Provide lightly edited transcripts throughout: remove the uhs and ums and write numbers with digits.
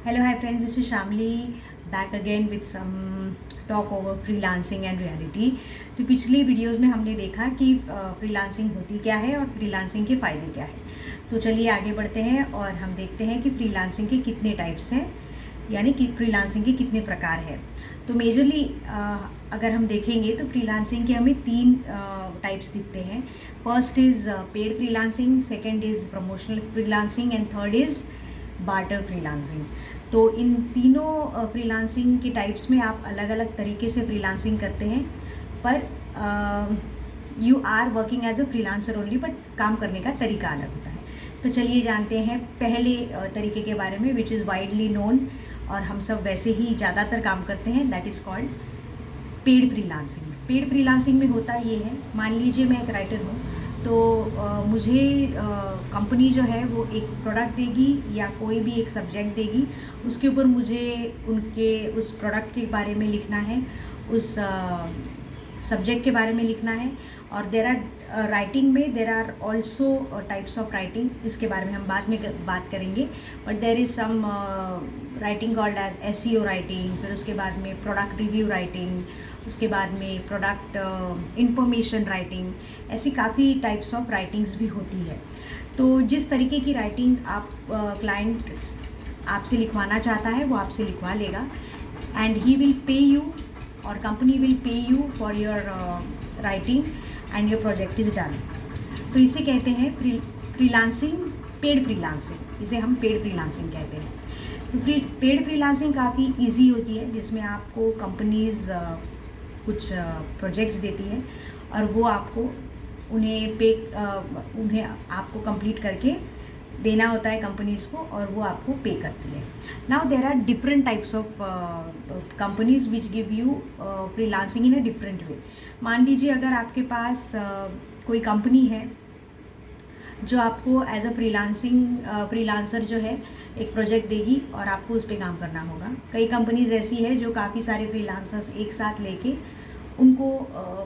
Hello, hi friends, this is Shamli back again with some talk over freelancing and reality. तो पिछली videos में हमने देखा कि फ्रीलांसिंग होती क्या है और फ्रीलांसिंग के फ़ायदे क्या है। तो चलिए आगे बढ़ते हैं और हम देखते हैं कि फ्रीलांसिंग के कितने टाइप्स हैं, यानी कि फ्रीलांसिंग के कितने प्रकार हैं। तो मेजरली अगर हम देखेंगे तो फ्रीलांसिंग के हमें तीन टाइप्स दिखते हैं। First is paid freelancing, second is promotional freelancing and third is barter freelancing. तो इन तीनों फ्रीलांसिंग के टाइप्स में आप अलग अलग तरीके से फ्रीलांसिंग करते हैं, पर you are working as a freelancer only, but काम करने का तरीका अलग होता है। तो चलिए जानते हैं पहले तरीके के बारे में, विच इज़ वाइडली नोन और हम सब वैसे ही ज़्यादातर काम करते हैं, that is called paid freelancing. Paid freelancing में होता ये है, मान लीजिए मैं एक राइटर हूँ, तो मुझे कंपनी जो है वो एक प्रोडक्ट देगी या कोई भी एक सब्जेक्ट देगी, उसके ऊपर मुझे उनके उस प्रोडक्ट के बारे में लिखना है, उस सब्जेक्ट के बारे में लिखना है। और देर आर राइटिंग में there are also types of writing, इसके बारे में हम बाद में बात करेंगे। But there is some writing called as SEO writing, फिर उसके बाद में प्रोडक्ट रिव्यू राइटिंग, उसके बाद में प्रोडक्ट इंफॉर्मेशन राइटिंग, ऐसी काफ़ी टाइप्स ऑफ राइटिंग्स भी होती है। तो जिस तरीके की राइटिंग आप क्लाइंट आपसे लिखवाना चाहता है वो आपसे लिखवा लेगा, and he will pay you और company will pay you for your writing and your project is done. तो इसे कहते हैं फ्रीलांसिंग, पेड फ्रीलांसिंग, इसे हम पेड फ्रीलांसिंग कहते हैं। तो पेड फ्रीलांसिंग काफ़ी इजी होती है, जिसमें आपको कंपनीज़ कुछ प्रोजेक्ट्स देती है और वो आपको उन्हें आपको कंप्लीट करके देना होता है कंपनीज़ को, और वो आपको पे करती है। Now there are different types of companies which give you freelancing in a different way. मान लीजिए अगर आपके पास कोई कंपनी है जो आपको एज अ फ्रीलांसर जो है एक प्रोजेक्ट देगी और आपको उस पर काम करना होगा। कई कंपनीज़ ऐसी है जो काफ़ी सारे फ्रीलांसर्स एक साथ लेके उनको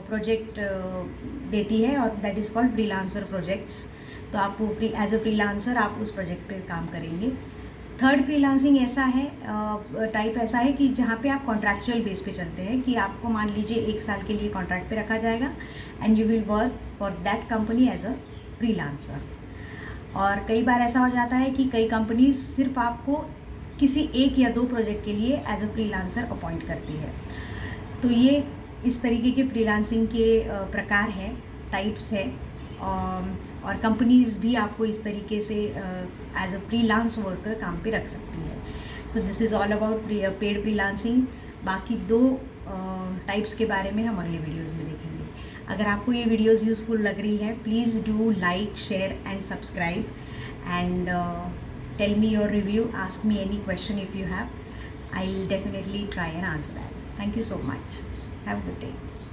प्रोजेक्ट देती है, और that is called freelancer projects. तो आप वो एज अ फ्रीलांसर आप उस प्रोजेक्ट पे काम करेंगे। थर्ड फ्रीलांसिंग ऐसा है, टाइप ऐसा है कि जहाँ पे आप कॉन्ट्रैक्चुअल बेस पे चलते हैं, कि आपको मान लीजिए 1 साल के लिए कॉन्ट्रैक्ट पे रखा जाएगा and you will work for that company as a freelancer. और कई बार ऐसा हो जाता है कि कई कंपनीज सिर्फ आपको किसी एक या 2 प्रोजेक्ट के लिए एज अ फ्रीलांसर अपॉइंट करती है। तो ये इस तरीके के फ्रीलांसिंग के प्रकार हैं, टाइप्स हैं, और कंपनीज़ भी आपको इस तरीके से एज अ फ्रीलांस वर्कर काम पे रख सकती है। So this is all about paid freelancing. बाकी 2 टाइप्स के बारे में हम अगले वीडियोज़ में देखेंगे। अगर आपको ये वीडियोज़ यूज़फुल लग रही है, please do like, share and subscribe, and tell me your review, ask me any question if you have. I'll definitely try and answer that. Thank you so much. Have a good day.